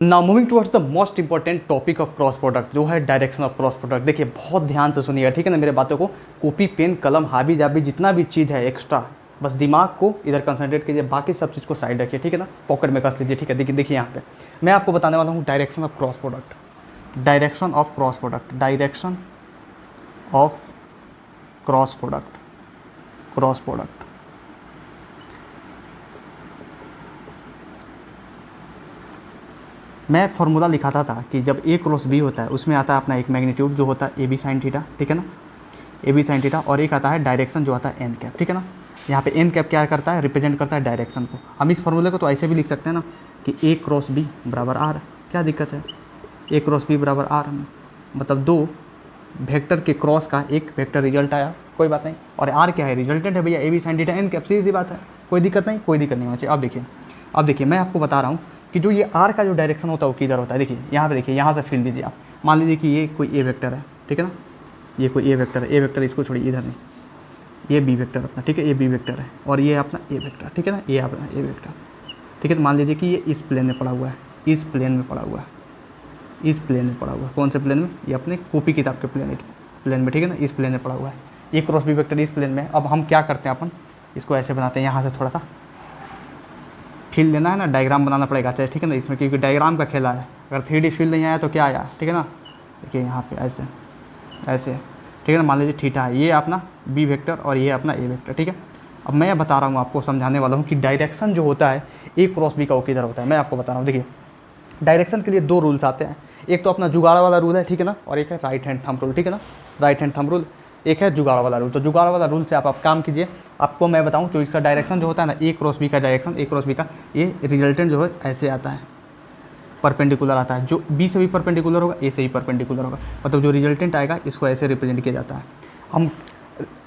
Now moving towards the most important topic of cross product जो है direction of cross product. देखिए बहुत ध्यान से सुनिएगा, ठीक है ना, मेरे बातों को। कॉपी पेन कलम हाबी जाबी जितना भी चीज़ है एक्स्ट्रा, बस दिमाग को इधर कंसंट्रेट कीजिए, बाकी सब चीज़ को साइड रखिए, ठीक है ना, पॉकेट में कस लीजिए, ठीक है। देखिए यहाँ पे मैं आपको बताने वाला हूँ direction of cross product. Direction of cross product, direction of cross product, cross product. मैं फॉर्मूला लिखाता था कि जब ए क्रॉस बी होता है उसमें आता है अपना एक मैग्नीट्यूड जो होता है ए बी साइन थीटा, ठीक है ना, ए बी साइन थीटा, और एक आता है डायरेक्शन जो आता है एन कैप, ठीक है ना। यहाँ पे एन कैप क्या करता है, रिप्रेजेंट करता है डायरेक्शन को। हम इस फॉर्मूले को तो ऐसे भी लिख सकते हैं ना कि ए क्रॉस बी बराबर आर, क्या दिक्कत है, ए क्रॉस बी बराबर आर, मतलब दो वेक्टर के क्रॉस का एक वेक्टर रिजल्ट आया, कोई बात नहीं। और आर क्या है, रिजल्टेंट है भैया, A B sine theta n cap, सीधी सी बात है, कोई दिक्कत नहीं, कोई दिक्कत नहीं होनी चाहिए। अब देखिए मैं आपको बता रहा हूँ कि जो ये आर का जो डायरेक्शन होता है वो किधर होता है। देखिए यहाँ पे, देखिए यहाँ से फील दीजिए आप, मान लीजिए कि ये कोई ए वेक्टर है, ठीक है ना, ये कोई ए वेक्टर है, ए वेक्टर इसको छोड़िए, इधर नहीं, ये बी वेक्टर अपना, ठीक है, ये बी वेक्टर है, और ये अपना ए वेक्टर, ठीक है ना, ये अपना ए वेक्टर, ठीक है। तो मान लीजिए कि ये इस प्लेन में पड़ा हुआ है, इस प्लेन में पड़ा हुआ है, इस प्लेन में पड़ा हुआ है, कौन से प्लेन में, ये अपने कॉपी किताब के प्लेन में, ठीक है ना, इस प्लेन में पड़ा हुआ है, ये क्रॉस बी वेक्टर इस प्लेन में। अब हम क्या करते हैं, अपन इसको ऐसे बनाते हैं, यहाँ से थोड़ा सा फील लेना है ना, डायग्राम बनाना पड़ेगा चाहे, ठीक है ना, इसमें क्योंकि डायग्राम का खेला है। अगर 3D फील नहीं आया तो क्या आया, ठीक है ना, देखिए यहाँ पे ऐसे ऐसे, ठीक है ना, मान लीजिए थीटा है, ये अपना बी वेक्टर और ये अपना ए वेक्टर, ठीक है। अब मैं बता रहा हूँ आपको, समझाने वाला हूँ कि डायरेक्शन जो होता है ए क्रॉस बी का वो किधर होता है। मैं आपको बता रहा हूँ, देखिए डायरेक्शन के लिए दो रूल्स आते हैं, एक तो अपना जुगाड़ वाला रूल है, ठीक है ना, और एक है राइट हैंड थंब रूल, ठीक है ना, राइट हैंड थंब रूल, एक है जुगाड़ वाला रूल। तो जुगाड़ वाला रूल से आप काम कीजिए। आपको मैं बताऊं तो इसका डायरेक्शन जो होता है ना, ए क्रॉस बी का डायरेक्शन, ए क्रॉस बी का ये रिजल्टेंट जो है ऐसे आता है, परपेंडिकुलर आता है, जो बी से भी परपेंडिकुलर होगा, ए से भी परपेंडिकुलर होगा, मतलब जो रिजल्टेंट आएगा इसको ऐसे रिप्रेजेंट किया जाता है। हम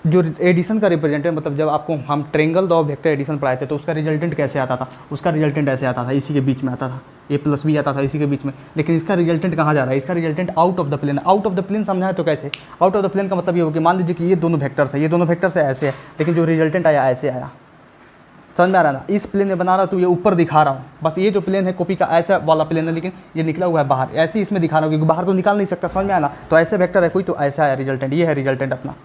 जो एडिशन का रिप्रेजेंट है, मतलब जब आपको हम ट्रेंगल द वेक्टर एडिशन पढ़ाए थे तो उसका रिजल्टेंट कैसे आता था, उसका रिजल्टेंट ऐसे आता था, इसी के बीच में आता था, ए प्लस बी आता था इसी के बीच में। लेकिन इसका रिजल्टेंट कहाँ जा रहा है, इसका resultant out of the plane. Out of the plane समझाए तो कैसे, आउट ऑफ द प्लेन का मतलब ये हो कि मान लीजिए कि ये दोनों वेक्टर्स है, ये दोनों वेक्टर्स है ऐसे है, लेकिन जो रिजल्टेंट आया ऐसे आया, समझ में आ रहा है ना, इस प्लेन में बना रहा हूँ तो ये ऊपर दिखा रहा हूँ, बस ये जो प्लेन है कॉपी का ऐसा वाला प्लेन है, लेकिन ये निकला हुआ है बाहर, ऐसे ही इसमें दिखा रहा हूँ क्योंकि बाहर तो निकाल नहीं सकता, समझ में आया ना। तो ऐसे वेक्टर है कोई तो ऐसा आया रिजल्टेंट, ये है रिजल्टेंट अपना,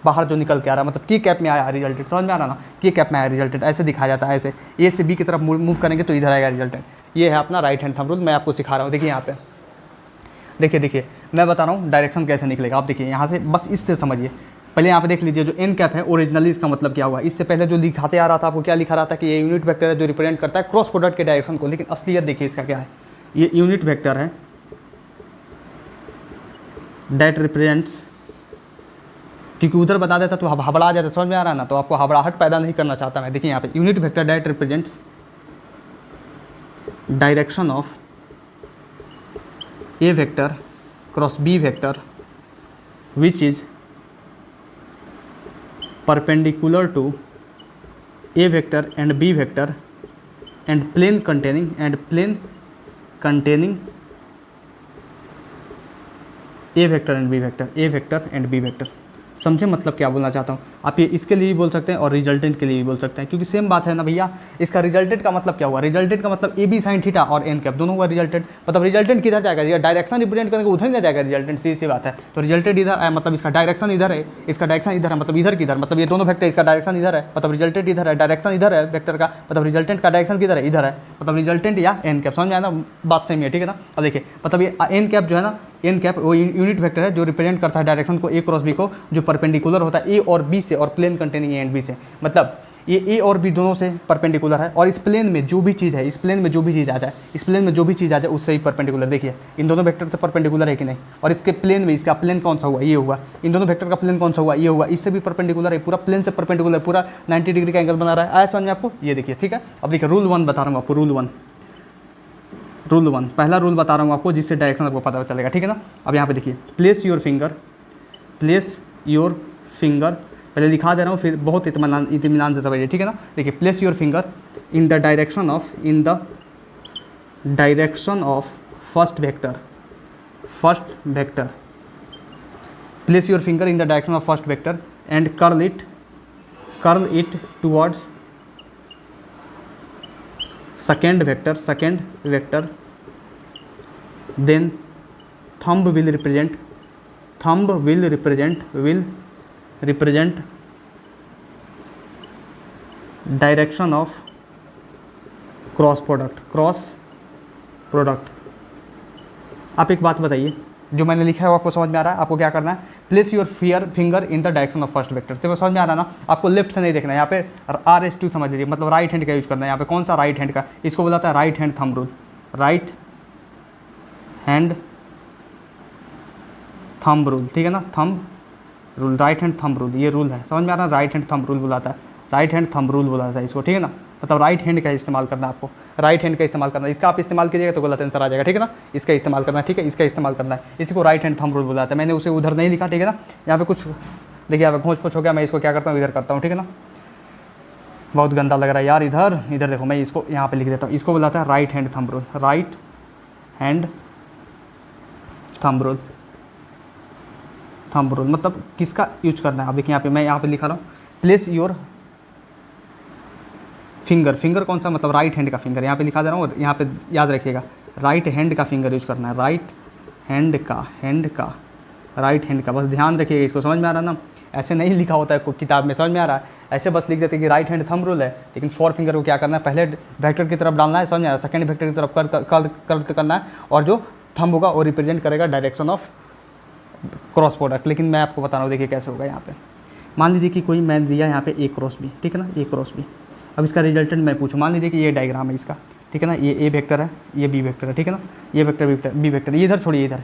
बाहर जो निकल के आ रहा है, मतलब की कैप में आया रिजल्टेंट, समझ में आ रहा ना, की कैप में आया रिजल्टेंट, ऐसे दिखाया जाता है, ऐसे ए से बी की तरफ मूव करेंगे तो इधर आएगा रिजल्टेंट। ये है अपना राइट हैंड थंब रूल, मैं आपको सिखा रहा हूँ। देखिए यहाँ पे, देखिए मैं बता रहा हूँ डायरेक्शन कैसे निकलेगा। आप देखिए यहाँ से, बस इससे समझिए। पहले यहाँ पे देख लीजिए, जो एन कैप है ओरिजिनली इसका मतलब क्या हुआ, इससे पहले जो लिखाते आ रहा था आपको क्या लिखा रहा था कि ये यूनिट वेक्टर है जो रिप्रेजेंट करता है क्रॉस प्रोडक्ट के डायरेक्शन को, लेकिन असलियत देखिए इसका क्या है, ये यूनिट वेक्टर है दैट रिप्रेजेंट्स, क्योंकि उधर बता देता तो हबड़ा जाता, समझ में आ रहा है ना, तो आपको हबड़ाहट पैदा नहीं करना चाहता मैं। देखिए यहाँ पे unit vector that represents direction of A vector cross B vector which is perpendicular to a vector and b vector and plane containing a vector and b vector, a vector and b vector। समझे मतलब क्या बोलना चाहता हूँ। आप ये इसके लिए भी बोल सकते हैं और रिजल्टेंट के लिए भी बोल सकते हैं, क्योंकि सेम बात है ना भैया। इसका रिजल्टेंट का मतलब क्या हुआ, रिजल्टेंट का मतलब ए बी साइन थीटा और एन कैप दोनों का रिजल्टेंट, मतलब रिजल्टेंट किधर जाएगा, डायरेक्शन रिप्रेजेंट करेंगे उधर नहीं जाएगा रिजल्टेंट, सीधी बात है। तो रिजल्टेंट इधर है, मतलब इसका डायरेक्शन इधर है, इसका डायरेक्शन इधर है, मतलब इधर किधर, मतलब ये दोनों वेक्टर, इसका डायरेक्शन इधर है, मतलब रिजल्टेंट इधर है, डायरेक्शन इधर है वेक्टर का, मतलब रिजल्टेंट का डायरेक्शन किधर है, इधर है, मतलब रिजल्टेंट या एन कैप। समझ में आया ना, बात सही है, ठीक है ना। अब देखिए मतलब ये एन कैप जो है ना, एन कैप वो यूनिट वेक्टर है जो रिप्रेजेंट करता है डायरेक्शन को ए क्रॉस बी को, जो परपेंडिकुलर होता है ए और बी से और plane containing A and B से, मतलब ये ए और बी दोनों से परपेंडिकुलर है। और इस प्लेन में जो भी चीज़ है, इस प्लेन में जो भी चीज़ आ जाए, इस प्लेन में जो भी चीज़ आ जाए उससे ही परपेंडिकुलर। देखिए इन दोनों वेक्टर से परपेंडिकुलर है कि नहीं, और इसके प्लेन में, इसका प्लेन कौन सा हुआ, ये हुआ, इन दोनों वेक्टर का प्लेन कौन सा हुआ, ये हुआ, इससे भी परपेंडिकुलर है, पूरा प्लेन से परपेंडिकुलर, पूरा 90 डिग्री का एंगल बना रहा है। आया समझ में आपको, ये देखिए, ठीक है। अब देखिए रूल 1 बता रहा हूँ आपको, रूल 1 पहला रूल बता रहा हूँ आपको जिससे डायरेक्शन आपको पता चलेगा, ठीक है ना। अब यहाँ पे देखिए, प्लेस योर फिंगर, पहले लिखा दे रहा हूँ, फिर बहुत इत्मीनान से समझिए, ठीक है ना। देखिए, place your finger in the direction of first vector, place your finger in the direction of first vector and curl it towards second vector then thumb will represent direction of cross product. आप एक बात बताइए, जो मैंने लिखा है वो आपको समझ में आ रहा है? आपको क्या करना है, place your finger in the direction of first vector. तो समझ में आ रहा है ना? आपको लेफ्ट से नहीं देखना है, यहाँ पे RS2 समझ लीजिए, मतलब राइट हैंड का यूज करना है। यहाँ पे कौन सा राइट हैंड का, इसको बोलाता है right hand thumb rule, right hand thumb rule, ठीक है ना, thumb rule, right hand thumb rule, ये रूल है, समझ में आ रहा है? राइट हैंड थंब रूल बुलाता है, राइट हैंड थंब रूल बुलाता है इसको, ठीक है ना, मतलब राइट हैंड का इस्तेमाल करना है आपको, राइट हैंड का इस्तेमाल करना है। इसका आप इस्तेमाल कीजिएगा तो गलत आंसर आ जाएगा, ठीक है ना, इसका इस्तेमाल करना है, ठीक है, इसका इस्तेमाल करना है, इसको राइट हैंड थंब रूल बुलाता है। मैंने उसे उधर नहीं लिखा, ठीक है ना, यहाँ पे कुछ देखिए यहाँ पे घोंच पोछ हो गया, मैं इसको क्या करता हूँ, इधर करता हूँ, ठीक है ना, बहुत गंदा लग रहा है यार, इधर देखो, मैं इसको यहाँ पे लिख देता हूँ, इसको बुलाता है right hand thumb rule, right hand thumb rule, thumb rule मतलब किसका यूज करना है। अब देखिए यहाँ पे मैं यहाँ पे लिखा रहा हूँ, प्लेस योर फिंगर कौन सा, मतलब राइट हैंड का फिंगर यहाँ पे लिखा दे रहा हूँ, और यहाँ पे याद रखिएगा राइट हैंड का फिंगर यूज करना है, राइट हैंड का राइट हैंड का, बस ध्यान रखिएगा इसको, समझ में आ रहा है ना? ऐसे नहीं लिखा होता है कोई किताब में, समझ में आ रहा है? ऐसे बस लिख देते हैं कि राइट हैंड थंब रूल है, लेकिन फोर फिंगर को क्या करना है, पहले वेक्टर की तरफ डालना है, समझ में आ रहा है? सेकंड वेक्टर की तरफ कर करना है, और जो थंब होगा वो रिप्रेजेंट करेगा डायरेक्शन ऑफ क्रॉस प्रोडक्ट। लेकिन मैं आपको बता रहा हूँ, देखिए कैसे होगा। यहाँ पे मान लीजिए कि कोई मैं दिया यहाँ पे A क्रॉस B, ठीक है ना, A क्रॉस B। अब इसका रिजल्टेंट मैं पूछूँ, मान लीजिए कि ये डायग्राम है इसका, ठीक है ना, ये A वेक्टर है, ये B वेक्टर है, ठीक है ना, ये वेक्टर B वेक्टर, ये इधर छोड़िए, इधर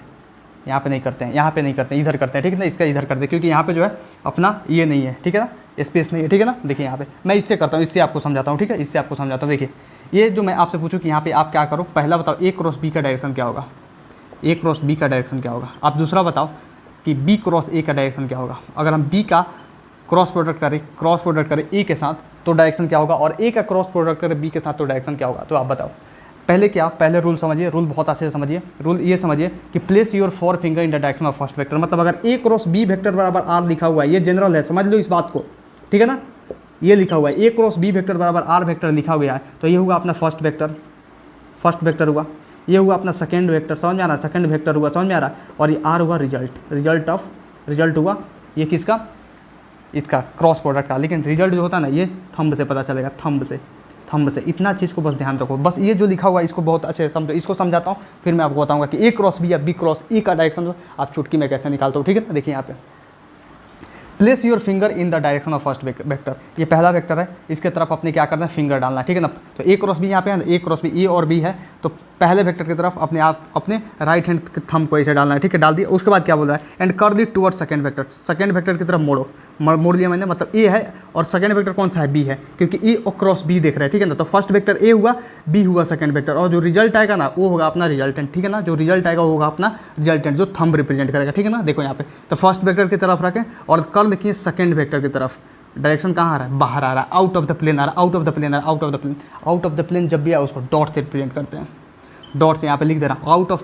यहाँ पे नहीं करते हैं, यहाँ पे नहीं करते हैं, इधर करते हैं, ठीक है ना, इसका इधर करते हैं, क्योंकि यहाँ पे जो है अपना ये नहीं है, ठीक है ना, स्पेस नहीं है, ठीक है ना। देखिए यहाँ पे मैं इससे करता हूँ, इससे आपको समझाता हूँ, ठीक है, इससे आपको समझाता हूँ। देखिए ये जो मैं आपसे पूछूँ कि यहाँ पे आप क्या करो, पहला बताओ A क्रॉस B का डायरेक्शन क्या होगा, A क्रॉस B का डायरेक्शन क्या होगा। आप दूसरा बताओ कि B क्रॉस A का डायरेक्शन क्या होगा। अगर हम B का क्रॉस प्रोडक्ट करें A के साथ तो डायरेक्शन क्या होगा, और A का क्रॉस प्रोडक्ट करें B के साथ तो डायरेक्शन क्या होगा। तो आप बताओ, पहले रूल समझिए, रूल बहुत अच्छे से समझिए। रूल ये समझिए कि place your four finger in the direction of first vector, मतलब अगर A क्रॉस B वेक्टर बराबर R लिखा हुआ है, ये जनरल है, समझ लो इस बात को, ठीक है ना, ये लिखा हुआ है A क्रॉस B वेक्टर बराबर R वेक्टर लिखा हुआ है, तो ये हुआ अपना फर्स्ट वेक्टर हुआ, ये हुआ अपना सेकंड वेक्टर, समझ में आ रहा है, सेकंड वेक्टर हुआ, समझ में आ रहा है, और ये R हुआ रिजल्ट हुआ, ये किसका, इसका क्रॉस प्रोडक्ट का। लेकिन रिजल्ट जो होता है ना, ये थंब से पता चलेगा, थंब से। इतना चीज़ को बस ध्यान रखो, बस ये जो लिखा हुआ है इसको बहुत अच्छे से समझो। इसको समझाता हूँ, फिर मैं आपको बताऊंगा कि A क्रॉस B या B क्रॉस E का डायरेक्शन आप चुटकी में कैसे निकालते हो, ठीक है ना। देखिए यहाँ पे place your finger in the direction of first vector, ये पहला वेक्टर है, इसके तरफ अपने क्या करना है, फिंगर डालना है, ठीक है ना। तो A क्रॉस B यहाँ पे है, A क्रॉस B A और B है, तो पहले वेक्टर की तरफ अपने राइट हैंड थंब को ऐसे डालना है, ठीक है, डाल दिया। उसके बाद क्या बोल रहा है, and curl it toward second vector की तरफ मोड़ दिया मैंने, मतलब A है और सेकंड वेक्टर कौन सा है, B है, क्योंकि A और क्रॉस B देख रहे हैं, ठीक है ना। तो फर्स्ट वेक्टर A हुआ, B हुआ सेकंड वेक्टर, और जो रिजल्ट आएगा ना वो होगा अपना रिजल्टेंट, ठीक है ना, जो रिजल्ट आएगा वो होगा अपना रिजल्टेंट, जो थंब रिप्रेजेंट करेगा, ठीक है ना। देखो यहाँ पे तो फर्स्ट वेक्टर की तरफ रखें और कर्ल देखिए सेकंड वेक्टर की तरफ, डायरेक्शन कहाँ आ रहा है, बाहर आ रहा है, आउट ऑफ द प्लेन आ रहा है, आउट ऑफ द प्लेन जब भी आए उसको डॉट से रिप्रेजेंट करते हैं, डॉट से यहाँ पे लिख दे रहा हूँ, आउट ऑफ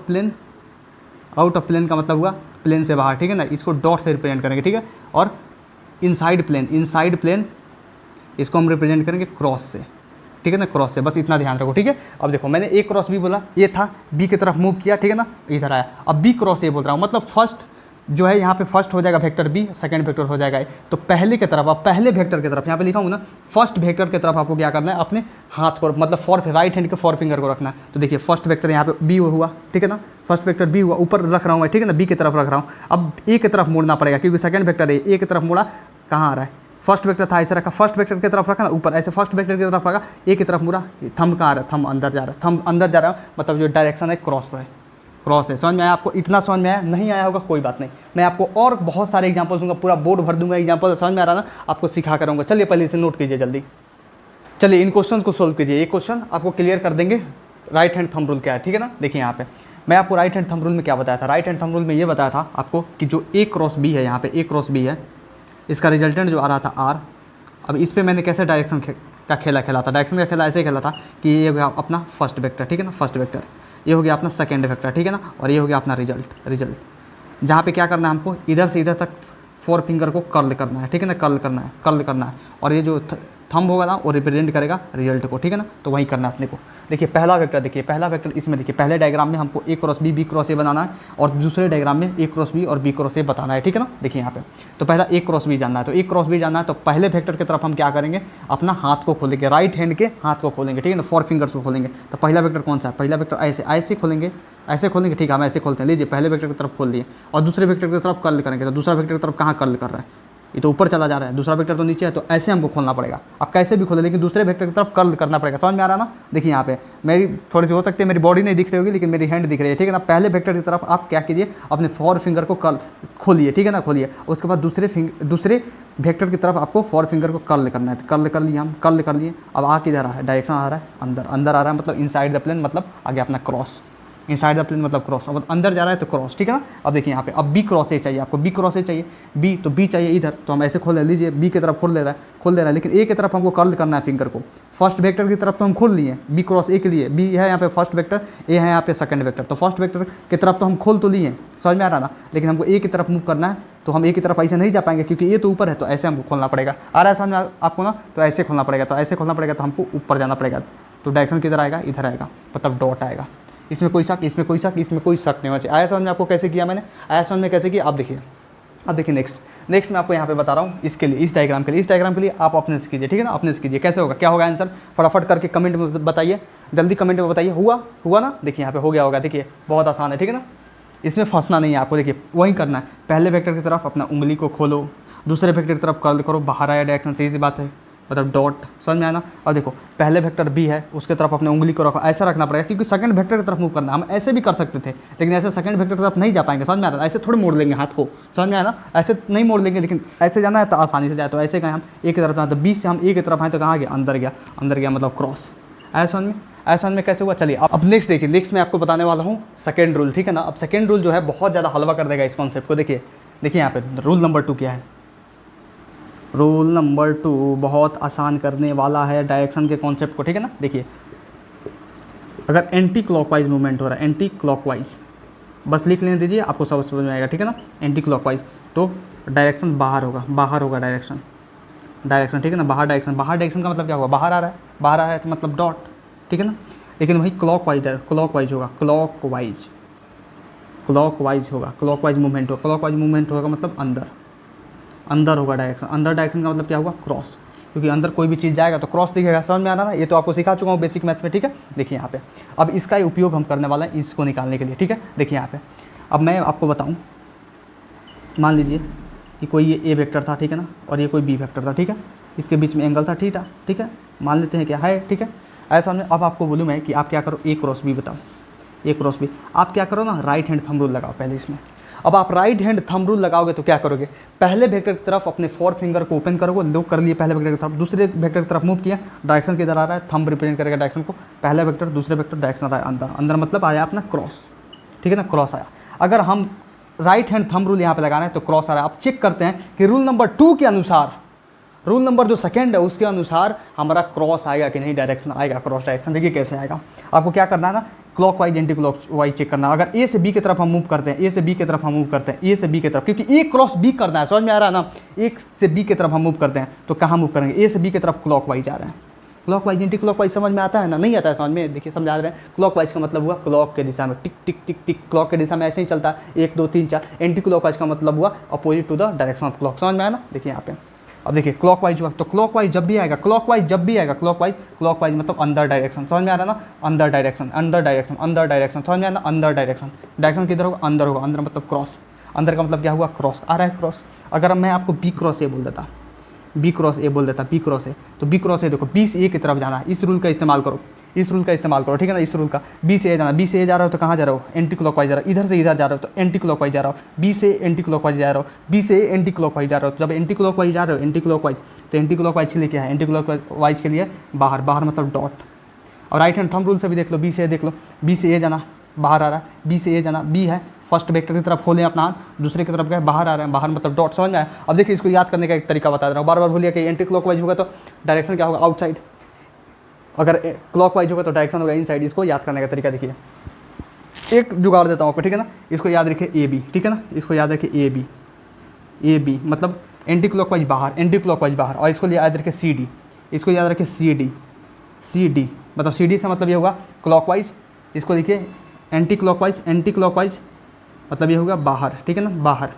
प्लेन का मतलब हुआ प्लेन से बाहर, ठीक है ना, इसको डॉट से रिप्रेजेंट करेंगे, ठीक है। और इनसाइड प्लेन इसको हम रिप्रेजेंट करेंगे क्रॉस से, ठीक है ना, क्रॉस से, बस इतना ध्यान रखो, ठीक है। अब देखो मैंने A क्रॉस B बोला, ये था, B की तरफ मूव किया, ठीक है ना, इधर आया, अब B क्रॉस A बोल रहा हूँ, मतलब फर्स्ट जो है यहाँ पे फर्स्ट हो जाएगा वेक्टर B, सेकंड वेक्टर हो जाएगा A। तो पहले की तरफ, अब पहले वेक्टर की तरफ यहाँ पे लिखा हूँ ना, फर्स्ट वेक्टर की तरफ आपको क्या करना है, अपने हाथ को, मतलब राइट हैंड के फोर फिंगर को रखना है। तो देखिए फर्स्ट वेक्टर यहाँ पे B हुआ, ठीक है ना, फर्स्ट वेक्टर B हुआ, ऊपर रख रहा हूँ मैं, ठीक है ना, B की तरफ रख रहा हूँ। अब A की तरफ मोड़ना पड़ेगा, क्योंकि सेकंड वेक्टर A की तरफ मोड़ा, कहाँ आ रहा है, फर्स्ट वेक्टर था ऐसे रखा, फर्स्ट वेक्टर की तरफ रखा ना ऊपर, ऐसे फर्स्ट वेक्टर की तरफ रखा, A की तरफ मुड़ा, थंब कहाँ आ रहा है, थंब अंदर जा रहा है, मतलब जो डायरेक्शन है क्रॉस है। समझ में आया आपको, इतना समझ में आया, नहीं आया होगा कोई बात नहीं, मैं आपको और बहुत सारे एग्जांपल दूंगा, पूरा बोर्ड भर दूंगा एग्जांपल, समझ में आ रहा ना, आपको सिखा करूँगा। चलिए पहले इसे नोट कीजिए जल्दी, चलिए इन क्वेश्चन को सोल्व कीजिए, ये क्वेश्चन आपको क्लियर कर देंगे राइट हैंड थंब रूल क्या है, ठीक है ना। देखिए यहाँ पे मैं आपको राइट हैंड थंब रूल में क्या बताया था, राइट हैंड थंब रूल में ये बताया था आपको कि जो A क्रॉस B है, यहाँ पे A क्रॉस B है, इसका रिजल्टेंट जो आ रहा था R। अब इस पर मैंने कैसे डायरेक्शन का खेला था, डायरेक्शन का खेला ऐसे खेला था कि ये हो गया अपना फर्स्ट वेक्टर, ठीक है ना, फर्स्ट वेक्टर, ये हो गया अपना सेकंड वेक्टर, ठीक है ना, और ये हो गया अपना रिजल्ट, जहाँ पे क्या करना है हमको, इधर से इधर तक फोर फिंगर को कर्ल करना है, ठीक है ना, कर्ल करना है, और ये जो थंब होगा ना वो रिप्रेजेंट करेगा रिजल्ट को, ठीक है ना। तो वही करना है अपने को। देखिए पहला वेक्टर, देखिए पहला वेक्टर इसमें देखिए पहले डायग्राम में हमको A cross B, B cross A बनाना है, और दूसरे डायग्राम में ए क्रॉस बी और बी क्रॉस ए बताना है, ठीक है ना। देखिए यहाँ पे तो पहला ए क्रॉस बी जानना है, तो ए क्रॉस बी जानना है तो पहले वेक्टर की तरफ हम क्या करेंगे, अपना हाथ को खोलेंगे, राइट हैंड के हाथ को खोलेंगे, ठीक है ना, 4 फिंगर्स को खोलेंगे। तो पहला वेक्टर कौन सा है, पहला वेक्टर ऐसे ऐसे खोलेंगे, ऐसे खोलेंगे, ठीक है, हम ऐसे खोलते हैं। लीजिए पहले वेक्टर की तरफ खोल दिए, और दूसरे वेक्टर की तरफ कर्ल करेंगे, तो दूसरा वेक्टर की तरफ कहाँ कर्ल कर रहा है, ये तो ऊपर चला जा रहा है, दूसरा वेक्टर तो नीचे है, तो ऐसे हमको खोलना पड़ेगा। अब कैसे भी खोले लेकिन दूसरे वेक्टर की तरफ कर्ल करना पड़ेगा, समझ में आ रहा है ना। देखिए यहाँ पे मेरी थोड़ी सी हो सकती है मेरी बॉडी नहीं दिख रही होगी, लेकिन मेरी हैंड दिख रही है, ठीक है ना। पहले वेक्टर की तरफ आप क्या कीजिए, अपने 4 फिंगर को कर्ल खोलिए, ठीक है ना, खोलिए। उसके बाद दूसरे वेक्टर की तरफ आपको 4 फिंगर को कर्ल करना है, तो कर्ल कर लिए, हम कर्ल कर लिए। अब आ किधर आ रहा है, डायरेक्शन आ रहा है अंदर, अंदर आ रहा है मतलब इनसाइड द प्लेन, मतलब आगे अपना क्रॉस, इनसाइड द प्लेन मतलब क्रॉस, अब अंदर जा रहा है तो क्रॉस, ठीक है ना। अब देखिए यहाँ पे अब बी क्रॉस ए चाहिए आपको, बी क्रॉस ए चाहिए, बी तो बी चाहिए इधर, तो हम ऐसे खोल ले लीजिए, बी की तरफ खोल दे रहा है, लेकिन ए की तरफ हमको कर्ल करना है फिंगर को। फर्स्ट वेक्टर की तरफ तो हम खोल लिए बी क्रॉस ए के लिए, बी है यहाँ पे फर्स्ट वेक्टर, ए है यहाँ पे सेकंड वेक्टर, तो फर्स्ट वेक्टर की तरफ तो हम खोल तो लिए, समझ में आ रहा ना, लेकिन हमको ए की तरफ मूव करना है, तो हम ए की तरफ ऐसे नहीं जा पाएंगे क्योंकि ए तो ऊपर है, तो ऐसे हमको खोलना पड़ेगा। आ रहा है समझ में आपको ना, तो ऐसे खोलना पड़ेगा, तो ऐसे खोलना पड़ेगा, तो हमको ऊपर जाना पड़ेगा, तो डायरेक्शन किधर आएगा, इधर आएगा, मतलब डॉट आएगा। इसमें कोई शक, इसमें कोई शक, इसमें कोई शक नहीं होना चाहिए। आया समझ में आपको कैसे किया मैंने, आया समझ में कैसे किया। अब देखिए नेक्स्ट मैं आपको यहाँ पे बता रहा हूँ, इसके लिए, इस डायग्राम के लिए आप अपने से कीजिए, ठीक है ना, अपने से कीजिए। कैसे होगा, क्या होगा आंसर, फटाफट करके कमेंट में बताइए, जल्दी कमेंट में बताइए। हुआ ना, देखिए यहाँ पे हो गया होगा, देखिए बहुत आसान है, ठीक है ना, इसमें फंसना नहीं है आपको। देखिए वही करना है, पहले वेक्टर की तरफ अपना उंगली को खोलो, दूसरे वेक्टर की तरफ कर्ल करो, बाहर आया डायरेक्शन, सही सी बात है, मतलब डॉट, समझ में आया ना। और देखो पहले वेक्टर बी है, उसके तरफ अपने उंगली को रखो, ऐसा रखना पड़ेगा क्योंकि सेकंड वेक्टर की तरफ मूव करना। हम ऐसे भी कर सकते थे, लेकिन ऐसे सेकंड वेक्टर की तरफ नहीं जा पाएंगे, समझ में आ रहा है। ऐसे थोड़े मोड़ लेंगे हाथ को, समझ में आया ना, ऐसे नहीं मोड़ लेंगे, लेकिन ऐसे जाना है तो आसानी से जाए। तो ऐसे गए हम ए की तरफ जाए, तो बी से हम ए की तरफ आए तो कहाँ गया, अंदर गया मतलब क्रॉस। ऐसा में कैसे हुआ, चलिए अब नेक्स्ट देखिए। नेक्स्ट मैं आपको बताने वाला हूँ सेकेंड रूल, ठीक है ना। अब सेकेंड रूल जो है बहुत ज़्यादा हलवा कर देगा इस कॉन्सेप्ट को। देखिए यहाँ पे रूल नंबर 2 क्या है, रूल नंबर 2 बहुत आसान करने वाला है डायरेक्शन के कॉन्सेप्ट को, ठीक है ना। देखिए अगर एंटी क्लॉकवाइज मूवमेंट हो रहा है, एंटी क्लॉकवाइज, बस लिख लेने दीजिए, आपको सब समझ में आएगा, ठीक है ना। एंटी क्लॉकवाइज तो डायरेक्शन बाहर होगा डायरेक्शन, ठीक है ना। बाहर डायरेक्शन का मतलब क्या होगा, बाहर आ रहा है तो मतलब डॉट, ठीक है ना। लेकिन वही क्लॉकवाइज होगा, क्लॉकवाइज मूवमेंट होगा मतलब अंदर होगा डायरेक्शन। अंदर डायरेक्शन का मतलब क्या होगा, क्रॉस, क्योंकि अंदर कोई भी चीज़ जाएगा तो क्रॉस दिखेगा, समझ में आ रहा ना। ये तो आपको सिखा चुका हूँ बेसिक मैथ में, ठीक है। देखिए यहाँ पे अब इसका उपयोग हम करने वाला है इसको निकालने के लिए, ठीक है। देखिए यहाँ पे अब मैं आपको बताऊँ, मान लीजिए कि कोई ये ए वेक्टर था, ठीक है ना, और ये कोई बी वेक्टर था, ठीक है। इसके बीच में एंगल था थीटा, ठीक है, मान लेते हैं क्या है, ठीक है। ऐसा में अब आपको बोलूँ मैं कि आप क्या करो, ए क्रॉस बी बताओ, ए क्रॉस बी, आप क्या करो ना, राइट हैंड थंब रूल लगाओ पहले इसमें। अब आप राइट हैंड थंब रूल लगाओगे तो क्या करोगे, पहले वेक्टर की तरफ अपने 4 फिंगर को ओपन करोगे, लॉक कर लिए पहले वेक्टर की तरफ, दूसरे वेक्टर की तरफ मूव किया, डायरेक्शन किधर आ रहा है, थंब रिप्रेजेंट करेगा डायरेक्शन को, पहला वेक्टर दूसरे वेक्टर डायरेक्शन आ रहा है अंदर मतलब आया अपना क्रॉस, ठीक है ना, क्रॉस आया। अगर हम राइट हैंड थंब रूल यहाँ पे लगाना है तो क्रॉस आ रहा है। आप चेक करते हैं कि रूल नंबर 2 के अनुसार, रूल नंबर जो सेकंड है उसके अनुसार हमारा क्रॉस आएगा कि नहीं, डायरेक्शन आएगा, क्रॉस डायरेक्शन। देखिए कैसे आएगा, आपको क्या करना है ना, क्लॉकवाइज एंटी क्लॉकवाइज चेक करना। अगर ए से बी की तरफ हम मूव करते हैं, ए से बी की तरफ हम मूव करते हैं, ए से बी की तरफ, क्योंकि ए क्रॉस बी करना है, समझ में आ रहा है ना। ए से बी की तरफ हम मूव करते हैं तो कहाँ मूव करेंगे, ए से बी की तरफ क्लॉकवाइज आ रहे हैं। क्लॉकवाइज एंटी क्लॉकवाइज समझ में आता है ना, नहीं आता है समझ में, देखिए समझा रहे हैं। क्लॉकवाइज का मतलब हुआ क्लॉक के दिशा में, टिक टिक टिक टिक, क्लॉक के दिशा में ऐसे ही चलता है 1 2 3 4। एंटी क्लॉकवाइज का मतलब हुआ opposite to the direction of clock, समझ में आया ना। देखिए यहाँ पे अब देखिए क्लॉकवाइज हुआ, तो क्लॉकवाइज जब भी आएगा, क्लॉकवाइज मतलब अंदर डायरेक्शन, समझ में आ रहा है ना, अंदर डायरेक्शन, समझ में आया ना, अंदर डायरेक्शन किधर होगा, अंदर होगा, अंदर मतलब क्रॉस, अंदर का मतलब क्या हुआ, क्रॉस आ रहा है, क्रॉस। अगर मैं आपको बी क्रॉस ए बोल देता, बी क्रॉस ए, तो बी क्रॉस ए देखो, बी से ए की तरफ जाना है, इस रूल का इस्तेमाल करो, ठीक है ना, इस रूल का। बी से ए जाना, बी से ए जा रहा हो तो कहाँ जा रहा हो, एंटी क्लॉकवाइज जा रहा हो, इधर से इधर जा रहा हो तो एंटी क्लॉकवाइज जा रहा हो, बी से एंटी क्लॉकवाइज जा रहा हो, बी से एंटी क्लॉकवाइज जा रहा हो। जब एंटी क्लॉकवाइज जा रहे हो, तो एंटी क्लॉकवाइज के लिए क्या है, एंटी क्लॉकवाइज के लिए बाहर मतलब डॉट। और राइट हैंड थंब रूल से भी देख लो, बी से ए देख लो, बी से ए जाना, बाहर आ रहा है, बी से ए जाना, बी है फर्स्ट वेक्टर की तरफ खोलें अपना हाथ, दूसरे की तरफ गए, बाहर आ रहे हैं, बाहर मतलब डॉट, समझ में आया। अब देखिए इसको याद करने का एक तरीका बता रहा हूँ, बार भूलिए कि एंटी क्लॉकवाइज होगा तो डायरेक्शन क्या होगा, आउटसाइड, अगर क्लॉकवाइज होगा तो डायरेक्शन होगा इनसाइड। इसको याद करने का तरीका देखिए, एक जुगाड़ देता हूँ आपको, ठीक है ना। इसको याद रखिए ए बी, ठीक है ना, इसको याद रखिए ए बी मतलब एंटी क्लॉकवाइज बाहर, और इसको याद रखिए सी डी, इसको याद रखिए सी डी मतलब सी डी से मतलब ये होगा क्लॉकवाइज। इसको देखिए एंटी क्लॉकवाइज मतलब ये होगा बाहर, ठीक है ना, बाहर,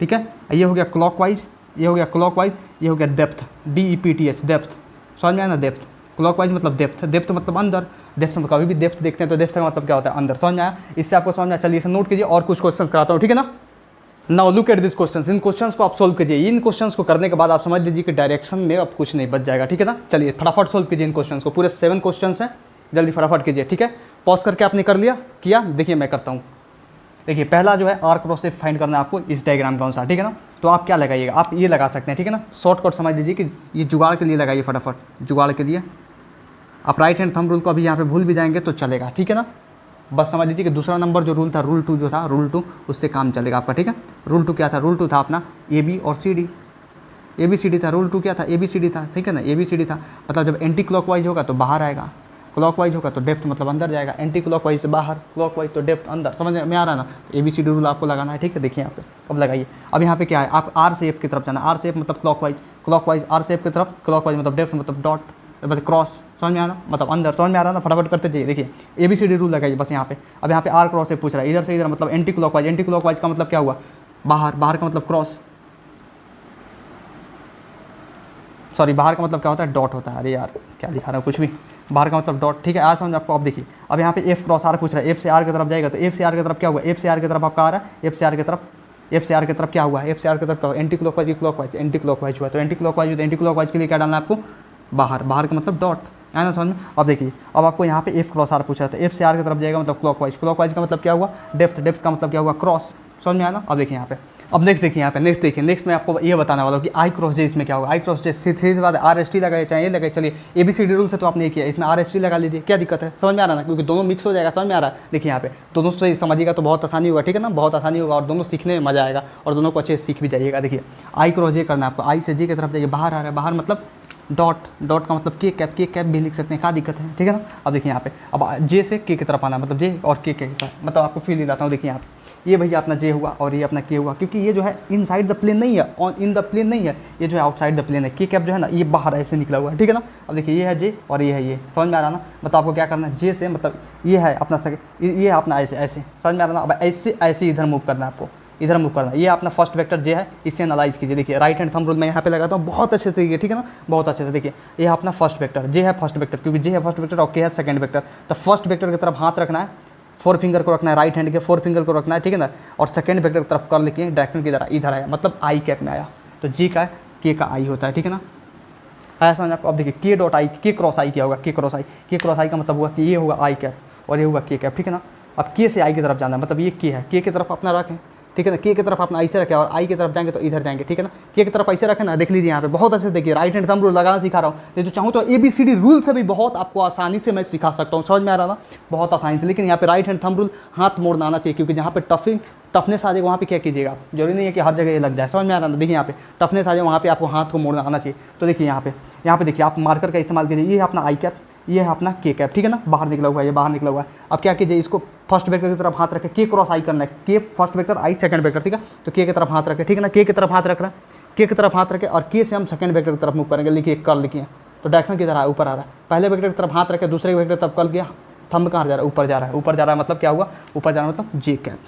ठीक है। ये हो गया क्लॉकवाइज, ये हो गया डेप्थ, DEPTH डेप्थ, समझ में आया ना, डेप्थ। क्लॉकवाइज मतलब डेप्थ मतलब अंदर, डेप्थ में कभी भी डेप्थ देखते हैं तो डेप्थ का मतलब क्या होता है, अंदर, समझ में आया। इससे आपको समझ में आया, चलिए इसे नोट कीजिए और कुछ क्वेश्चन कराता हूँ, ठीक है ना। Now look at this question, in questions को आप सोल्व कीजिए। इन क्वेश्चंस को करने के बाद आप समझ लीजिए कि डायरेक्शन में अब कुछ नहीं बच जाएगा, ठीक है ना। चलिए फटाफट सोल्व कीजिए इन क्वेश्चंस को, पूरे 7 क्वेश्चंस हैं, जल्दी फटाफट कीजिए, ठीक है। पॉज करके आपने कर लिया, किया, देखिए मैं करता हूँ। देखिए पहला जो है आर क्रॉस से फाइंड करना है आपको इस डायग्राम का अनुसार, ठीक है ना। तो आप क्या लगाइएगा, आप ये लगा सकते हैं, ठीक है ना। शॉर्टकट समझ लीजिए कि ये जुगाड़ के लिए लगाइए, फटाफट जुगाड़ के लिए। आप राइट हैंड थंब रूल को अभी यहाँ पे भूल भी जाएंगे तो चलेगा, ठीक है ना। बस समझ लीजिए कि दूसरा नंबर जो रूल था, रूल 2 जो था, रूल 2 उससे काम चलेगा आपका, ठीक है। रूल 2 क्या था, रूल 2 था अपना AB और CD, ABCD था। रूल 2 क्या था, ABCD था, ठीक है ना, ABCD था। मतलब जब एंटी क्लॉकवाइज होगा तो बाहर आएगा, क्लॉकवाइज होगा तो डेप्थ मतलब अंदर जाएगा, एंटी क्लॉकवाइज से बाहर, क्लॉकवाइज तो डेप्थ अंदर, समझ में आ रहा ना। तो ABCD रूल आपको लगाना है, ठीक है। देखिए यहाँ पे अब लगाइए। अब यहाँ पे क्या है, आप R से F की तरफ जाना, R से F मतलब क्लॉकवाइज R से F की तरफ, क्लॉकवाइज मतलब डेप्थ मतलब डॉट मतलब क्रॉस, समझ में आ रहा, मतलब अंदर, समझ में आ रहा ना। फटाफट करते जाइए, देखिए ABCD रूल लगाइए बस यहाँ पे। अब यहाँ पे R क्रॉस से पूछ रहा है, इधर से इधर मतलब एंटी क्लॉकवाइज का मतलब क्या हुआ, बाहर का मतलब क्रॉस, सॉरी बाहर का मतलब क्या होता है, डॉट होता है। अरे यार क्या दिखा रहा हूँ, कुछ भी, बाहर का मतलब डॉट, ठीक है। आज समझ आपको। अब देखिए अब यहाँ पे F क्रॉस R पूछ रहा है, F से R की तरफ जाएगा तो F से R की तरफ क्या हुआ, F से R की तरफ आपका आ रहा है, F से R की तरफ क्या हुआ, F से R की तरफ क्या हुआ, एंटी क्लॉकवाइज हुआ। तो एंटी क्लॉकवाइज के लिए क्या डालना है आपको, बाहर का मतलब डॉट, है ना समझ में। अब देखिए अब आपको यहाँ पे F क्रॉस R पूछ रहा था, F से R की तरफ जाएगा मतलब क्लॉकवाइज का मतलब क्या हुआ, डेप्थ का मतलब क्या हुआ, क्रॉस, समझ में आया ना। अब देखिए यहाँ पे, अब नेक्स्ट देखिए यहाँ पे, नेक्स्ट मैं आपको ये बताने वाला हूँ कि आई क्रॉस जे इसमें क्या होगा। आई क्रॉस जे सीधे बात RST लगाए चाहे ये लगाए, चलिए ABCD रूल से तो आपने ये किया, इसमें RST लगा लीजिए, क्या दिक्कत है, समझ में आ रहा है ना, क्योंकि दोनों मिक्स हो जाएगा, समझ में आ रहा है। देखिए यहाँ पे दोनों से समझिएगा तो बहुत आसानी होगा, ठीक है ना, बहुत आसानी होगा और दोनों सीखने में मजा आएगा और दोनों को अच्छे से सीख भी जाइएगा। देखिए आई क्रॉस जे करना है आपको, आई से जे की तरफ जाइए, बाहर आ रहा है, बाहर मतलब डॉट का मतलब के कैप भी लिख सकते हैं, क्या दिक्कत है, ठीक है ना। अब देखिए यहाँ पे अब जे से के की तरफ आना, मतलब जे और के साथ, मतलब आपको फील दिलाता हूँ। देखिए यहाँ पे ये भैया अपना जे हुआ और ये अपना के हुआ, क्योंकि ये जो है इनसाइड द प्लेन नहीं है, ऑन इन द प्लेन नहीं है, ये जो है आउटसाइड द प्लेन है। के कैप जो है ना ये बाहर ऐसे निकला हुआ है, ठीक है ना। अब देखिए ये है जे और ये है ये, समझ में आ रहा ना। मतलब आपको क्या करना है, जे से मतलब ये है अपना ये है अपना ऐसे, समझ में आ रहा ना। अब ऐसे इधर मूव करना है आपको, इधर मूव करना। ये अपना फर्स्ट वेक्टर जे है, इससे एनालाइज कीजिए। देखिए राइट हैंड थंब रूल मैं यहाँ पे लगाता हूँ, बहुत अच्छे से देखिए, ठीक है ना, बहुत अच्छे से देखिए। ये अपना फर्स्ट वेक्टर जे है, फर्स्ट वेक्टर, क्योंकि जे है फर्स्ट वेक्टर और के है सेकंड वेक्टर। तो फर्स्ट वेक्टर की तरफ हाथ रखना है, 4 फिंगर को रखना है, राइट हैंड के 4 फिंगर को रखना है, ठीक है ना। और सेकंड वेक्टर की तरफ कर लिखिए, डायरेक्शन की तरह इधर आया, मतलब आई कैप में आया। तो जी का के का आई होता है, ठीक है ना। आया समझ आपको। अब देखिए के डॉट आई, के क्रॉस आई क्या होगा, के क्रॉस आई का मतलब हुआ कि ये होगा आई कैप और ये होगा के कैप, ठीक है ना। अब के से आई की तरफ जाना है, मतलब ये के है, के की तरफ अपना रखें, ठीक है ना। के की तरफ अपना ऐसे रखें और आई की तरफ जाएंगे तो इधर जाएंगे, ठीक है ना। के की तरफ ऐसे रखें ना, देख लीजिए यहाँ पे बहुत अच्छे से देखिए, राइट हैंड थंब रूल लगाना सिखा रहा हूँ। ये जो चाहूँ तो ABCD रूल से भी बहुत आपको आसानी से मैं सिखा सकता हूँ, समझ में आ रहा ना, बहुत आसानी से। लेकिन यहाँ पे राइट हैंड थंब रूल हाथ मोड़ना आना चाहिए, क्योंकि जहाँ पे टफनेस आ जाएगा वहाँ पे क्या कीजिएगा आप, जरूरी नहीं है कि हर जगह ये लग जाए, समझ में आ रहा ना। देखिए यहाँ पे टफनेस आ जाए वहाँ पे आपको हाथ को मोड़ना आना चाहिए। तो देखिए यहाँ पे देखिए आप मार्कर का इस्तेमाल कीजिए। ये है अपना आई कैप, ये है अपना के कैप, ठीक है ना, बाहर निकला हुआ है, ये बाहर निकला हुआ है। अब क्या कीजिए, इसको फर्स्ट वेक्टर की तरफ हाथ रखे, के क्रॉस आई करना है, के फर्स्ट वेक्टर आई सेकंड वेक्टर, ठीक है। तो के की तरफ हाथ रखे, ठीक है ना, के की तरफ हाथ रख रहा है, के की तरफ हाथ रखे और के से हम सेकंड वेक्टर की तरफ मूव करेंगे। लिखिए कर लिखिए, तो डायरेक्शन की तरह ऊपर आ रहा है। पहले वेक्टर की तरफ हाथ रखे, दूसरे वेक्टर की तरफ कर लिया, थंब कहाँ जा रहा है, ऊपर जा रहा है, मतलब क्या हुआ, ऊपर जा रहा है मतलब जे कैप।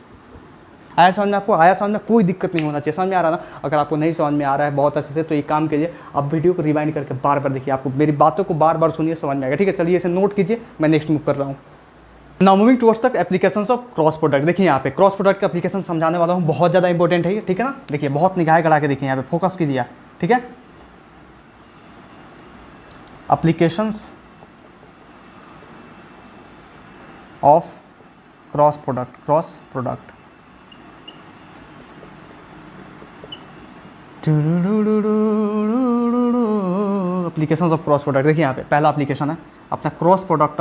आया समझ में आपको, आया समझ में, कोई दिक्कत नहीं होना चाहिए, समझ में आ रहा ना। अगर आपको नहीं समझ में आ रहा है बहुत अच्छे से तो एक काम कीजिए, आप वीडियो को रिवाइंड करके बार बार देखिए, आपको मेरी बातों को बार बार सुनिए, समझ में आएगा, ठीक है। चलिए इसे नोट कीजिए, मैं नेक्स्ट मूव कर रहा हूँ। नाउ मूविंग टुवर्ड्स तक एप्लीकेशंस ऑफ क्रॉस प्रोडक्ट। देखिए यहाँ पे क्रॉस प्रोडक्ट का एप्लीकेशन समझाने वाला हूँ, बहुत ज़्यादा इंपॉर्टेंट है ये, ठीक है ना। देखिए बहुत निगाहें गड़ा के देखिए यहाँ पे, फोकस कीजिए आप, ठीक है। Applications of cross product applications of cross product. देखिए यहाँ पे पहला एप्लीकेशन है अपना cross product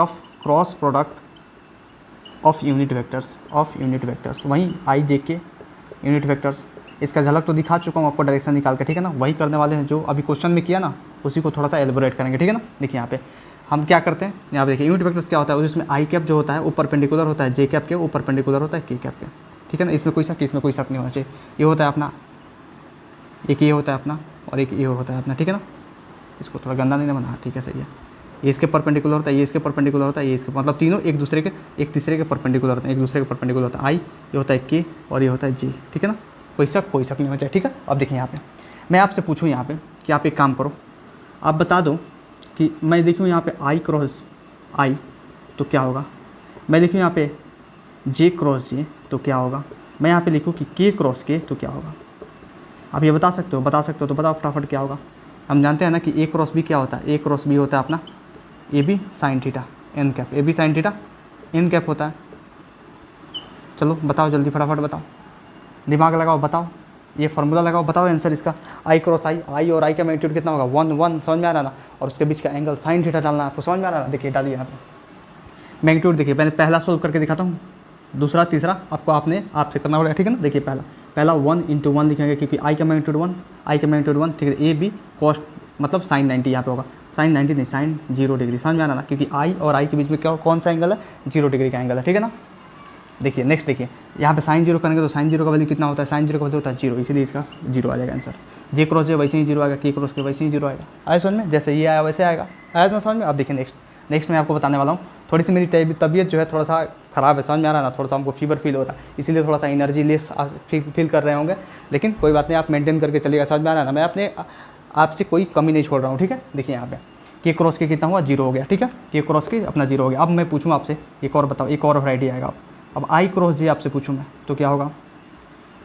of unit vectors, वहीं आई जे के यूनिट वेक्टर्स। इसका झलक तो दिखा चुका हूँ आपको डायरेक्शन निकाल के, ठीक है ना। वही करने वाले हैं जो अभी क्वेश्चन में किया ना, उसी को थोड़ा सा एलिबोरेट करेंगे, ठीक है ना। देखिए यहाँ पे हम क्या करते हैं, यहाँ पे देखिए यूनिट वेक्टर्स क्या होता है, उसमें आई कैप जो होता है वो परपेंडिकुलर होता है जे कैप के, वो परपेंडिकुलर होता है के कैप के, ठीक है ना। इसमें कोई शक नहीं होना चाहिए। ये होता है अपना, एक ये होता है अपना और एक ये होता है अपना, ठीक है ना। इसको थोड़ा गंदा नहीं ना बना, ठीक है सही है। ये इसके परपेंडिकुलर होता है, ये इसके परपेंडिकुलर होता है, ये इसके, मतलब तीनों एक दूसरे के एक तीसरे के परपेंडिकुलर होते हैं, एक दूसरे के परपेंडिकुलर होता है। आई ये होता है के और ये होता है जे, ठीक है ना, कोई शक नहीं हो जाए, ठीक है। अब देखिए यहाँ पे मैं आपसे पूछूँ यहाँ पे कि आप एक काम करो, आप बता दो कि मैं देखूँ यहाँ पे आई क्रॉस आई तो क्या होगा, मैं देखूँ यहाँ पे जे क्रॉस जे तो क्या होगा, मैं यहाँ पे लिखूँ कि के क्रॉस के तो क्या होगा। आप ये बता सकते हो तो बताओ फटाफट क्या होगा। हम जानते हैं ना कि ए क्रॉस बी क्या होता है, ए क्रॉस बी होता है अपना A B sine theta n cap, A B sine theta n cap होता है। चलो बताओ जल्दी फटाफट बताओ, दिमाग लगाओ, बताओ ये फार्मूला लगाओ, बताओ आंसर इसका। आई क्रॉस आई और आई का मैग्नीट्यूड कितना होगा 1 1, समझ में आ रहा ना, और उसके बीच का एंगल साइन थीटा डालना है आपको, समझ में आ रहा है। देखिए डालिए यहाँ पे मैग्नीट्यूड, देखिए मैंने पहला सोल्व करके दिखाता हूँ, दूसरा तीसरा आपको आपसे करना पड़ेगा, ठीक है ना। देखिए पहला 1 × 1 लिखेंगे क्योंकि आई का मैग्नीट्यूड 1, ठीक है। ए बी कॉस्ट मतलब साइन 90 यहाँ पे होगा, साइन 90 नहीं साइन 0 डिग्री, समझ में आ रहा ना, क्योंकि आई और आई के बीच में क्या कौन सा एंगल है 0 डिग्री का एंगल है, ठीक है ना। देखिए नेक्स्ट देखिए यहाँ पे साइन 0 करेंगे तो साइन 0 का वैल्यू कितना होता है, साइन 0 का वैल्यू होता है 0, इसीलिए इसका 0 आ जाएगा आंसर। जे क्रॉस जे वैसे ही 0 आएगा, के क्रॉस के वैसे ही 0 आएगा। आया समझ में, जैसे ये आया वैसे आएगा, आया ना समझ में। अब देखिए नेक्स्ट मैं आपको बताने वाला हूँ, थोड़ी सी मेरी तबीयत जो है थोड़ा सा ख़राब है, समझ में आ रहा है ना, थोड़ा सा हमको फीवर फील हो रहा है, इसीलिए थोड़ा सा एनर्जी लेस फील कर रहे होंगे, लेकिन कोई बात नहीं, आप मेंटेन करके चलिएगा, समझ में आ रहा है ना। मैं अपने आपसे कोई कमी नहीं छोड़ रहा हूँ, ठीक है। देखिए यहाँ पे के क्रॉस के कितना हुआ 0 हो गया, ठीक है, के क्रॉस के अपना 0 हो गया। अब मैं पूछूँ आपसे एक और बताओ, एक और वैरायटी आएगा। अब आई क्रॉस जे आपसे पूछूँ मैं तो क्या होगा,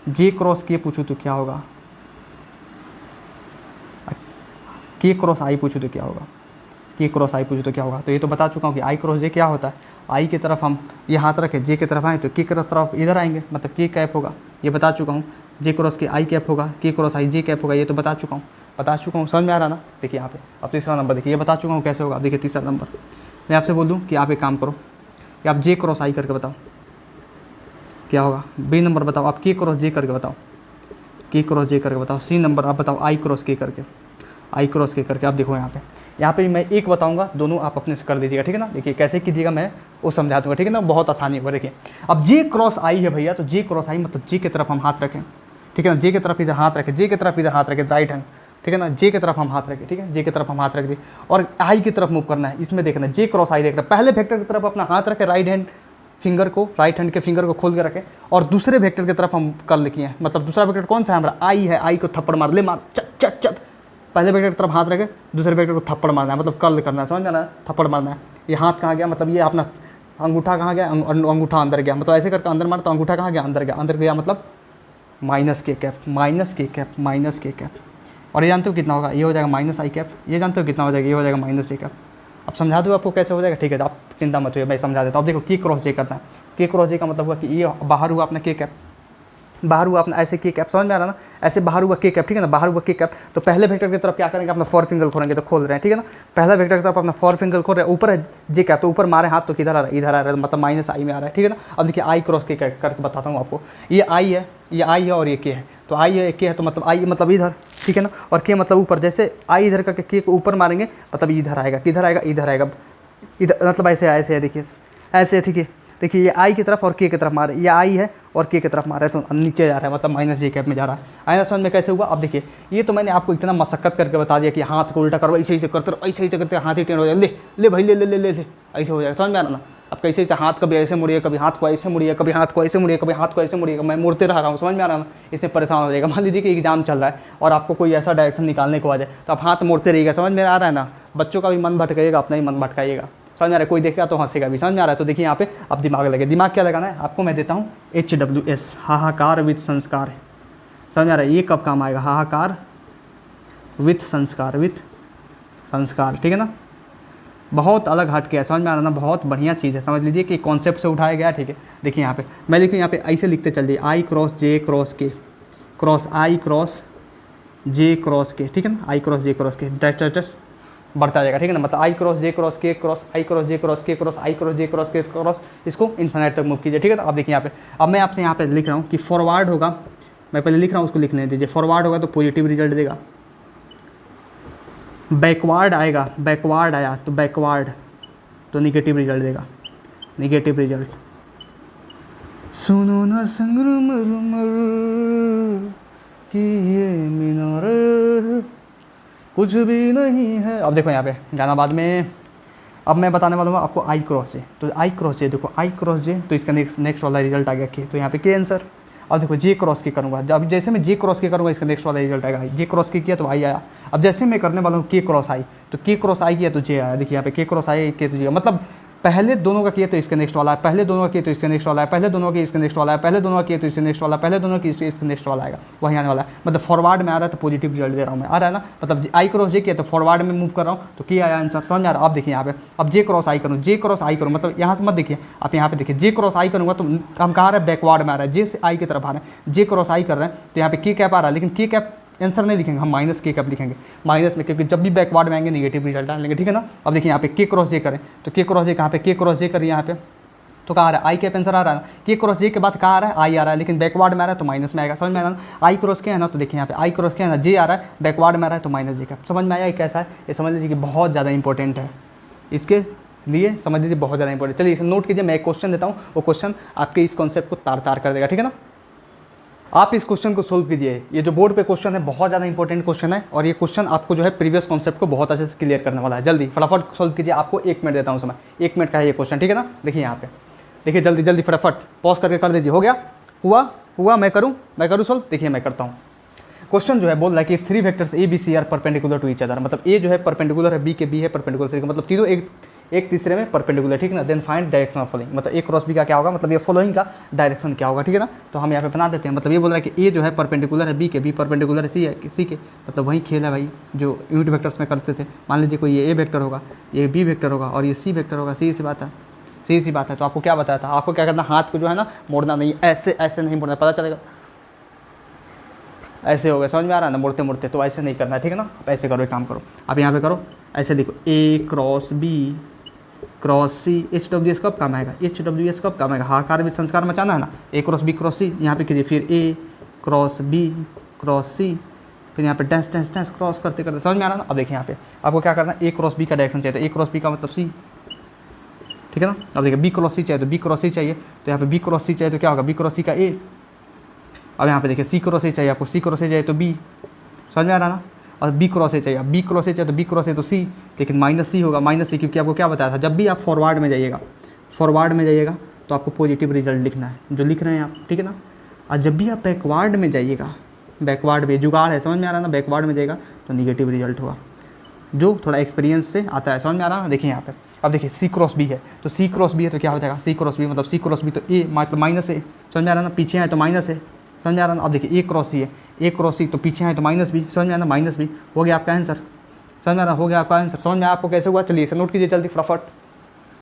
जे क्रॉस के पूछूँ तो क्या होगा, के क्रॉस आई पूछूँ तो क्या होगा, के क्रॉस आई पूछूँ तो क्या होगा। तो ये तो बता चुका हूँ कि आई क्रॉस जे क्या होता है, आई की तरफ हम ये हाथ रखें, जे की तरफ आएँ तो के की तरफ इधर आएंगे, मतलब के कैप होगा, ये बता चुका हूँ। जे क्रॉस के आई कैप होगा, के क्रॉस आई जे कैप होगा, ये तो बता चुका हूँ, समझ में आ रहा ना। देखिए यहाँ पे अब तीसरा नंबर देखिए, ये बता चुका हूँ कैसे होगा। अब देखिए तीसरा नंबर मैं आपसे बोल दूँ कि आप एक काम करो कि आप जे क्रॉस आई करके बताओ क्या होगा। बी नंबर बताओ आप के क्रॉस जे करके बताओ, के क्रॉस जे करके बताओ। सी नंबर आप बताओ आई क्रॉस के करके, आई क्रॉस के करके। आप देखो यहाँ पे मैं एक बताऊंगा, दोनों आप अपने से कर दीजिएगा, ठीक है ना। देखिए कैसे कीजिएगा मैं वो समझा दूंगा, ठीक है ना, बहुत आसानी होगा। देखिए अब जे क्रॉस आई है भैया, तो जे क्रॉस आई मतलब जे की तरफ हम हाथ रखें, ठीक है ना, जे की तरफ इधर हाथ रखें, जे की तरफ इधर हाथ रखें राइट हैंड, ठीक है ना, जे की तरफ हम हाथ रखें, ठीक है, जे की तरफ हम हाथ रख दिए और आई की तरफ मूव करना है। इसमें देखना जे क्रॉस आई देखना, पहले वेक्टर की तरफ अपना हाथ रखें, राइट हैंड के फिंगर को खोल के रखें और दूसरे वेक्टर की तरफ हम कर लिखे हैं, मतलब दूसरा वेक्टर कौन सा है हमारा आई है, आई को थप्पड़ मार चट चट चट, पहले वेक्टर की तरफ हाथ रखे, दूसरे वेक्टर को थप्पड़ मारना है, मतलब कर्ल करना है, समझ में आ रहा है, थप्पड़ मारना है। ये हाथ कहाँ गया, मतलब ये अपना अंगूठा कहाँ गया, अंगूठा अंदर गया, मतलब ऐसे करके अंदर मारा तो अंगूठा कहाँ गया, अंदर गया मतलब माइनस के कैप। और ये जानते हो कितना होगा, ये हो जाएगा माइनस आई कैप। ये जानते हो कितना हो जाएगा, ये हो जाएगा माइनस ए कैप। अब समझा दूँ आपको कैसे हो जाएगा, ठीक है, तो आप चिंता मत होइए, मैं समझा देता हूँ। अब देखो के क्रॉस जे करना है, के क्रॉस जे का मतलब हुआ कि ये बाहर हुआ अपना के कैप, बाहर हुआ अपना ऐसे के कैप, समझ में आ रहा ना, ऐसे बाहर हुआ के कैप, ठीक है ना, बाहर हुआ के कैप। तो पहले वेक्टर की तरफ क्या करेंगे, अपना 4 फिंगर खोलेंगे, तो खोल रहे हैं, ठीक है ना, पहला वेक्टर की तरफ अपना 4 फिंगर खोल रहे हैं, ऊपर है जे कैप, तो ऊपर मारे हाथ तो किधर आ रहा है, मतलब माइनस आई में आ रहा है, ठीक है ना। अब देखिए आई क्रॉस के करके बताता हूँ आपको, ये आई है और ये के है, तो आई है के है तो मतलब आई मतलब इधर, ठीक है ना, और के मतलब ऊपर, जैसे आई इधर करके के को ऊपर मारेंगे मतलब इधर आएगा, किधर आएगा, इधर आएगा, इधर मतलब ऐसे है, देखिए ऐसे, ठीक है। देखिए ये आई की तरफ और के की तरफ मारे, ये आई है और के की तरफ मारा है तो नीचे जा रहा है, मतलब माइनस जे कैप में जा रहा है। आया समझ में कैसे हुआ। अब देखिए ये तो मैंने आपको इतना मशक्कत करके बता दिया कि हाथ को उल्टा करो, ऐसे ही करते रहो, ऐसे ही करते हाथ ही टेढ़ हो जाए, ले भाई ले ऐसे हो जाएगा, समझ में आ रहा ना। अब कैसे हाथ कभी ऐसे मुड़िए, कभी हाथ को ऐसे मुड़िए, कभी हाथ को ऐसे मुड़िए, कभी हाथ को ऐसे मुड़िए, मैं मुड़ते रह रहा हूँ, समझ में आ रहा ना। इससे परेशान हो जाएगा। मान लीजिए कि एग्जाम चल रहा है और आपको कोई ऐसा डायरेक्शन निकालने को आ जाए तो आप हाथ मोड़ते रहिएगा, समझ में आ रहा है ना। बच्चों का भी मन भटकाइएगा, अपना ही मन भटकाइएगा, समझ में आ रहा है, कोई देखेगा तो हंसेगा भी, समझ में आ रहा है। तो देखिए यहाँ पे अब दिमाग लगे, दिमाग क्या लगाना है आपको मैं देता हूँ HWS, हाहाकार विथ संस्कार, समझ में आ रहा है। ये कब काम आएगा, हाहाकार विथ संस्कार, ठीक है ना, बहुत अलग हट के है, समझ में आ रहा है ना, बहुत बढ़िया चीज़ है, समझ लीजिए कि कॉन्सेप्ट से उठाया गया, ठीक है। देखिए यहाँ पे मैं देखिए यहाँ पे ऐसे लिखते चल दिए, आई क्रॉस जे क्रॉस के क्रॉस आई क्रॉस जे क्रॉस के, ठीक है ना, आई क्रॉस जे क्रॉस के डैश बढ़ता जाएगा, ठीक है ना, मतलब आई क्रॉस जे क्रॉस के क्रॉस आई क्रॉस जे क्रॉस के क्रॉस आई क्रॉस जे क्रॉस के क्रॉस, इसको इन्फिनिट तक मूव कीजिए, ठीक है ना। अब देखिए यहाँ पे अब मैं आपसे यहाँ पे लिख रहा हूँ कि फॉरवर्ड होगा, मैं पहले लिख रहा हूँ उसको लिखने दीजिए। फॉरवर्ड होगा तो पॉजिटिव रिजल्ट देगा, बैकवर्ड आया तो बैकवर्ड तो निगेटिव रिजल्ट देगा, निगेटिव रिजल्ट। सुनो ना संगमरमर कि ये मीनार, कुछ भी नहीं है। अब देखो यहाँ पे जहानाबाद में, अब मैं बताने वाला हूँ आपको आई क्रॉस जे। तो आई क्रॉस जे, देखो आई क्रॉस जे, तो इसका नेक्स्ट वाला रिजल्ट आ गया के, तो यहाँ पे के आंसर। अब देखो जे क्रॉस के करूँगा, अब जैसे मैं जे क्रॉस के करूँगा इसका नेक्स्ट वाला रिजल्ट आएगा आई। जे क्रॉस के किया तो आई आया। अब जैसे मैं करने वाला हूँ के क्रॉस आई, तो के क्रॉस आई किया तो जे आया। देखिए यहाँ पे के क्रॉस आई के तो जे, मतलब पहले दोनों का किया तो इसका नेक्स्ट वाला है, पहले दोनों का किया तो इसका नेक्स्ट वाला है, पहले दोनों का इसका नेक्स्ट वाला है, पहले दोनों का किया तो इसका नेक्स्ट वाला है, पहले दोनों की इसका नेक्स्ट वाला आएगा, वही आने वाला है। मतलब फॉरवर्ड में आ रहा है तो पॉजिटिव रिजल्ट दे रहा हूँ मैं, आ रहा है ना। मतलब आई क्रॉस जे किया तो फॉरवर्ड में मूव कर रहा हूँ तो क्या आया आंसर, समझ में आ रहा है। आप देखिए यहाँ पे, अब जे क्रॉस आई करूँ, जे क्रॉस आई करूँ, मतलब यहाँ से मत देखिए, आप यहाँ पे देखिए जे क्रॉस आई करूँगा तो हम कहाँ आ रहे हैं, बैकवर्ड में आ रहा है, जे से आई की तरफ आ रहे हैं। जे क्रॉस आई कर रहे हैं तो यहाँ पे के कैप आ रहा है, लेकिन के कैप आंसर नहीं लिखेंगे हम, माइनस के कैप लिखेंगे माइनस में, क्योंकि जब भी बैकवर्ड में आएंगे नेगेटिव रिजल्ट आएंगे, ठीक है ना। अब देखिए यहाँ पे के क्रॉस जे करें तो के क्रॉस जे कहाँ पे, के क्रॉस जे करिए यहाँ पे तो कहाँ आ रहा है, आई कैप आंसर आ रहा है। के क्रॉस जे के बाद कहाँ आ रहा है, आई आ रहा है, लेकिन बैकवर्ड में आ रहा है तो माइनस में आएगा, समझ में आ रहा है। आई क्रॉस के है ना, तो देखिए यहाँ पे आई क्रॉस के है ना, जे आ रहा है, बैकवर्ड में आ रहा है तो माइनस जे कैप। समझ में आया ये कैसा है, ये समझ लीजिए कि बहुत ज़्यादा इंपॉर्टेंट है, इसके लिए समझ लीजिए बहुत ज़्यादा इंपॉर्टेंट। चलिए इसे नोट कीजिए, मैं एक क्वेश्चन देता हूँ, वो क्वेश्चन आपके इस कॉन्सेप्ट को तार तार कर देगा, ठीक है ना। आप इस क्वेश्चन को सोल्व कीजिए, ये जो बोर्ड पे क्वेश्चन है बहुत ज़्यादा इंपॉर्टेंट क्वेश्चन है, और ये क्वेश्चन आपको जो है प्रीवियस कॉन्सेप्ट को बहुत अच्छे से क्लियर करने वाला है। जल्दी फटाफट सोल्व कीजिए, आपको 1 मिनट देता हूँ समय, 1 मिनट का है ये क्वेश्चन, ठीक है ना। देखिए यहाँ पे, देखिए जल्दी जल्दी फटाफट पॉज करके कर दीजिए। हो गया, हुआ मैं करूँ सोल्व। देखिए मैं करता हूँ। क्वेश्चन जो है बोल रहा है कि 3 vectors A B C are perpendicular to each other, मतलब ए जो है परपेंडिकुलर है बी के, बी है परपेंडिकुलर सी, मतलब तीनों एक तीसरे में परपेंडिकुलर, ठीक है ना। Then find direction of following, मतलब ए क्रॉस बी का क्या होगा, मतलब ये फॉलोइंग का डायरेक्शन क्या होगा, ठीक है ना। तो हम यहाँ पे बना देते हैं, मतलब ये बोल रहा है कि ए जो है परपेंडिकुलर है बी के, बी परपेंडिकुलर है सी के, मतलब वही खेल है भाई जो यूनिट वेक्टर्स में करते थे। मान लीजिए कोई ये ए वेक्टर होगा, ये बी वेक्टर होगा और ये सी वेक्टर होगा, सी सी बात है। तो आपको क्या बताया था, आपको क्या करना, हाथ को जो है ना मोड़ना नहीं, ऐसे ऐसे नहीं मोड़ना, पता चलेगा ऐसे हो गया, समझ में आ रहा है ना, मुड़ते मुड़ते, तो ऐसे नहीं करना है, ठीक है ना। आप ऐसे करो, एक काम करो, आप यहाँ पे करो, ऐसे लिखो ए क्रॉस बी क्रॉस सी, HWS कब काम आएगा, HWS कब काम आएगा, हाहाकार भी संस्कार मचाना है ना। ए क्रॉस बी क्रॉस सी यहाँ पे कीजिए, फिर ए क्रॉस बी क्रॉस सी, फिर यहाँ पे डैश डैश डैश क्रॉस करते करते, समझ में आ रहा है ना। अब देखिए यहाँ पे आपको क्या करना है, ए क्रॉस बी का डायरेक्शन चाहिए, तो ए क्रॉस बी का मतलब सी, ठीक है ना। अब देखिए बी क्रॉस सी चाहिए, तो बी क्रॉस सी चाहिए, तो यहाँ पे बी क्रॉस सी चाहिए तो क्या होगा, बी क्रॉस सी का ए। अब यहाँ पे देखिए सी क्रॉस ए चाहिए आपको, सी क्रॉस ए चाहिए तो बी, समझ में आ रहा ना। और बी क्रॉस ए चाहिए, अब बी क्रॉस ए चाहिए तो बी क्रॉस ए तो सी, लेकिन माइनस सी होगा, माइनस सी, क्योंकि आपको क्या बताया था, जब भी आप फॉरवर्ड में जाइएगा तो आपको पॉजिटिव रिजल्ट लिखना है, जो लिख रहे हैं आप, ठीक है ना। और जब भी आप बैकवर्ड में जाइएगा, बैकवर्ड में जुगाड़ है, समझ में आ रहा है ना, बैकवर्ड में जाएगा तो निगेटिव रिजल्ट होगा, जो थोड़ा एक्सपीरियंस से आता है, समझ में आ रहा है ना। देखिए यहाँ पे, अब देखिए सी क्रॉस बी है, तो सी क्रॉस बी है तो क्या हो जाएगा, सी क्रॉस बी मतलब सी क्रॉस बी तो ए मतलब माइनस है, समझ में आ रहा है ना, पीछे है तो माइनस है, समझ में आ रहा है ना। अब देखिए ए क्रॉस सी है, ए क्रॉस सी तो पीछे है तो माइनस भी, समझ में आ रहा है, माइनस भी हो गया आपका आंसर, समझ में आ रहा, हो गया आपका आंसर। समझ में आपको कैसे हुआ, चलिए इसे नोट कीजिए जल्दी फटाफट।